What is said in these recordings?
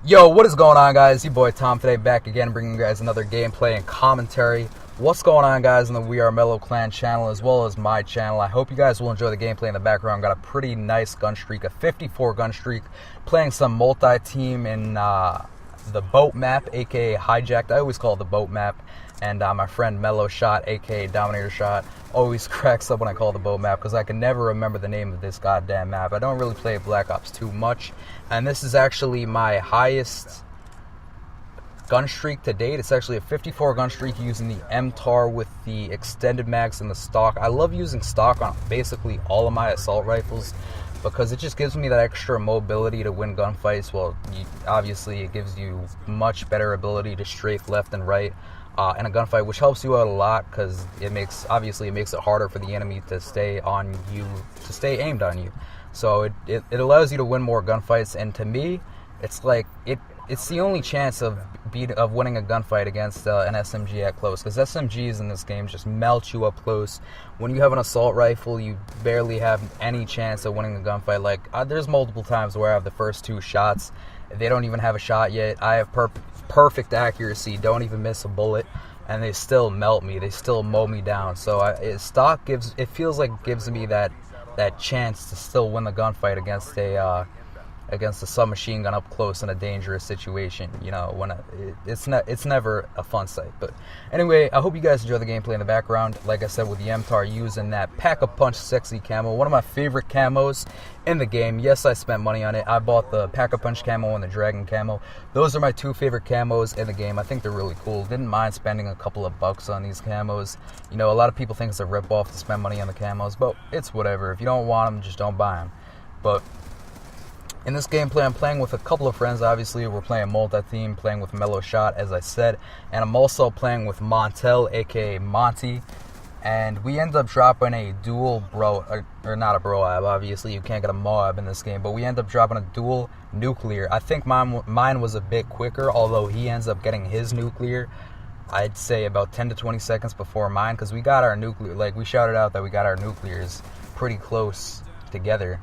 Yo, what is going on, guys? Your boy Tom today, back again, bringing you guys another gameplay and commentary. What's going on, guys, in the We Are Mellow Clan channel as well as my channel. I hope you guys will enjoy the gameplay in the background. Got a pretty nice gun streak, a 54 gun streak, playing some multi-team in the boat map, aka Hijacked. I always call it the boat map. And my friend Mellow Shot, aka Dominator Shot, always cracks up when I call it the boat map because I can never remember the name of this goddamn map. I don't really play Black Ops too much, and this is actually my highest gun streak to date. It's actually a 54 gun streak using the MTAR with the extended mags and the stock. I love using stock on basically all of my assault rifles because it just gives me that extra mobility to win gunfights. Well, obviously it gives you much better ability to strafe left and right in a gunfight, which helps you out a lot because it makes it harder for the enemy to stay on you, to stay aimed on you. So it allows you to win more gunfights, and to me, it's like it's the only chance of winning a gunfight against an SMG at close, because SMGs in this game just melt you up close. When you have an assault rifle, you barely have any chance of winning a gunfight. Like there's multiple times where I have the first two shots, they don't even have a shot yet. I have perfect accuracy, don't even miss a bullet, and they still melt me, they still mow me down. So stock feels like gives me that chance to still win the gunfight against a submachine gun up close in a dangerous situation. You know, when it's never a fun sight. But anyway, I hope you guys enjoy the gameplay in the background. Like I said, with the MTAR using that Pack-a-Punch sexy camo, one of my favorite camos in the game. Yes, I spent money on it. I bought the Pack-a-Punch camo and the Dragon camo. Those are my two favorite camos in the game. I think they're really cool. Didn't mind spending a couple of bucks on these camos. You know, a lot of people think it's a rip-off to spend money on the camos, but it's whatever. If you don't want them, just don't buy them. But in this gameplay, I'm playing with a couple of friends. Obviously, we're playing multi-team, playing with Mellow Shot, as I said, and I'm also playing with Montel, aka Monty, and we end up dropping a dual or not a broab. Obviously, you can't get a Moab in this game, but we end up dropping a dual nuclear. I think mine was a bit quicker, although he ends up getting his nuclear, I'd say about 10 to 20 seconds before mine, because we got our nuclear, like we shouted out that we got our nuclears pretty close together.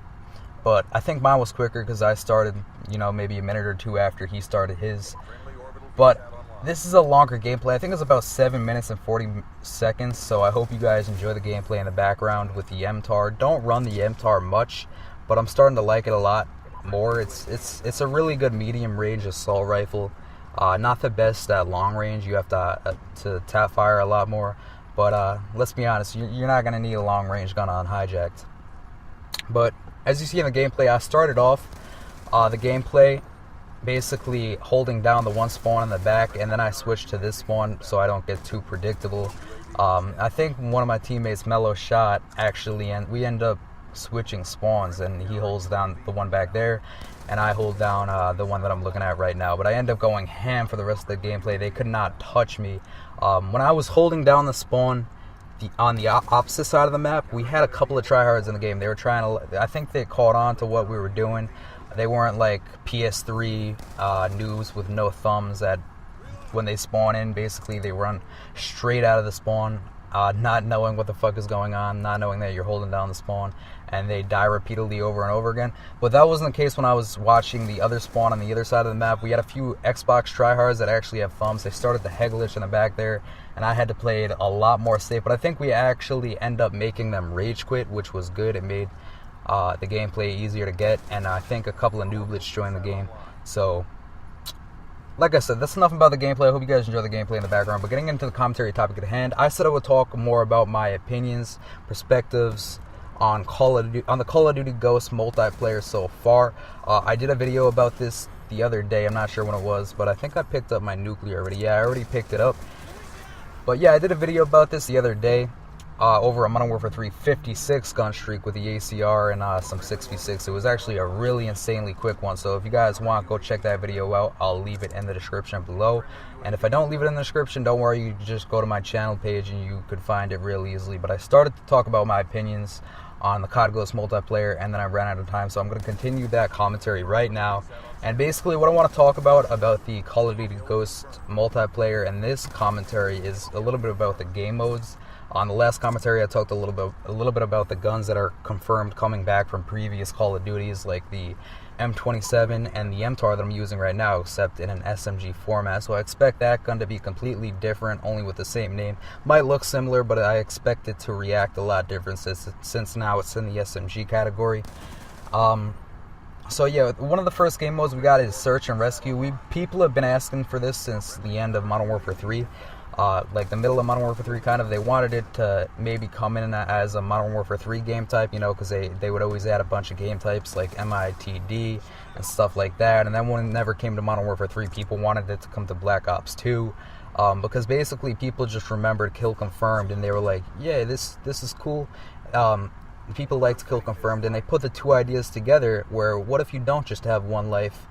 But I think mine was quicker because I started, you know, maybe a minute or two after he started his. But this is a longer gameplay. I think it's about 7 minutes and 40 seconds. So I hope you guys enjoy the gameplay in the background with the MTAR. Don't run the MTAR much, but I'm starting to like it a lot more. It's a really good medium range assault rifle. Not the best at long range. You have to tap fire a lot more. But let's be honest, you're not going to need a long range gun on Hijacked. But as you see in the gameplay, I started off the gameplay basically holding down the one spawn in the back, and then I switched to this spawn so I don't get too predictable. I think one of my teammates, Mellow Shot, actually, and we end up switching spawns, and he holds down the one back there, and I hold down the one that I'm looking at right now. But I end up going ham for the rest of the gameplay. They could not touch me. When I was holding down the spawn, on the opposite side of the map, we had a couple of tryhards in the game. They were trying to, I think they caught on to what we were doing. They weren't like PS3 noobs with no thumbs that when they spawn in, basically they run straight out of the spawn, not knowing what the fuck is going on, not knowing that you're holding down the spawn, and they die repeatedly over and over again. But that wasn't the case when I was watching the other spawn on the other side of the map. We had a few Xbox tryhards that actually have thumbs. They started the Heglish in the back there, and I had to play it a lot more safe. But I think we actually end up making them rage quit, which was good. It made the gameplay easier to get, and I think a couple of nooblets joined the game. So, like I said, that's enough about the gameplay. I hope you guys enjoy the gameplay in the background. But getting into the commentary topic at hand, I said I would talk more about my opinions, perspectives on the Call of Duty Ghosts multiplayer so far. I did a video about this the other day. I'm not sure when it was, but I think I picked up my nuclear already. Yeah, I already picked it up. But yeah, I did a video about this the other day over a Modern Warfare 3 56 gun streak with the ACR and some 6v6. It was actually a really insanely quick one. So if you guys want, go check that video out. I'll leave it in the description below. And if I don't leave it in the description, don't worry. You just go to my channel page and you could find it real easily. But I started to talk about my opinions on the COD Ghost multiplayer, and then I ran out of time, so I'm going to continue that commentary right now. And basically what I want to talk about the Call of Duty Ghost multiplayer and this commentary is a little bit about the game modes. On the last commentary, I talked a little bit about the guns that are confirmed coming back from previous Call of Duties, like the M27 and the MTAR that I'm using right now, except in an SMG format. So I expect that gun to be completely different, only with the same name. Might look similar, but I expect it to react a lot different since now it's in the SMG category. So yeah, one of the first game modes we got is Search and Rescue. People have been asking for this since the end of Modern Warfare 3. Like the middle of Modern Warfare 3, kind of. They wanted it to maybe come in as a Modern Warfare 3 game type, you know, because they would always add a bunch of game types like MITD and stuff like that. And then when it never came to Modern Warfare 3, people wanted it to come to Black Ops 2, because basically people just remembered Kill Confirmed, and they were like, yeah, this is cool. People liked Kill Confirmed, and they put the two ideas together where, what if you don't just have one life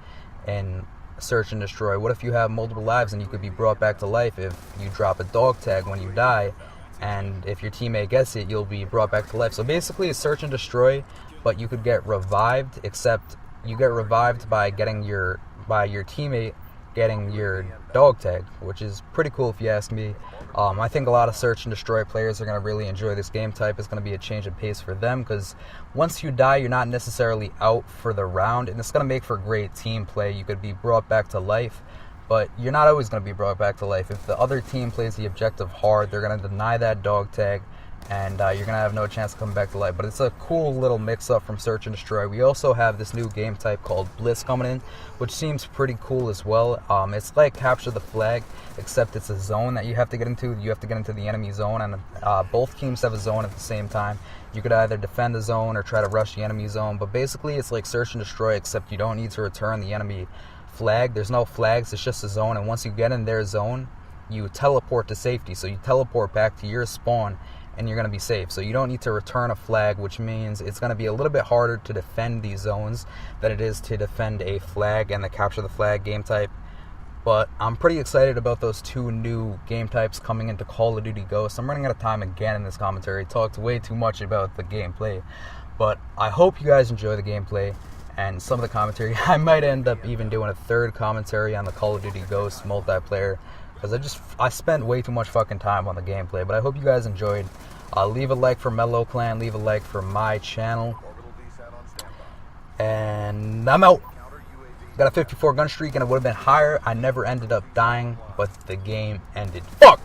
and Search and Destroy? What if you have multiple lives and you could be brought back to life if you drop a dog tag when you die, and if your teammate gets it, you'll be brought back to life. So basically it's Search and Destroy, but you could get revived, except you get revived by your teammate getting your dog tag, which is pretty cool if you ask me. I think a lot of Search and Destroy players are going to really enjoy this game type. It's going to be a change of pace for them, because once you die, you're not necessarily out for the round, and it's going to make for great team play. You could be brought back to life, but you're not always going to be brought back to life. If the other team plays the objective hard, they're going to deny that dog tag, and you're going to have no chance to come back to life. But it's a cool little mix-up from Search and Destroy. We also have this new game type called Blitz coming in, which seems pretty cool as well. It's like Capture the Flag, except it's a zone that you have to get into. You have to get into the enemy zone, and both teams have a zone at the same time. You could either defend the zone or try to rush the enemy zone, but basically it's like Search and Destroy, except you don't need to return the enemy flag. There's no flags, it's just a zone, and once you get in their zone, you teleport to safety. So you teleport back to your spawn, and you're going to be safe. So you don't need to return a flag, which means it's going to be a little bit harder to defend these zones than it is to defend a flag and the Capture the Flag game type. But I'm pretty excited about those two new game types coming into Call of Duty Ghosts. I'm running out of time again in this commentary. Talked way too much about the gameplay, but I hope you guys enjoy the gameplay and some of the commentary. I might end up even doing a third commentary on the Call of Duty Ghosts multiplayer, because I spent way too much fucking time on the gameplay. But I hope you guys enjoyed. Leave a like for Mellow Clan, leave a like for my channel, and I'm out. Got a 54 gun streak, and it would have been higher. I never ended up dying, but the game ended. Fuck!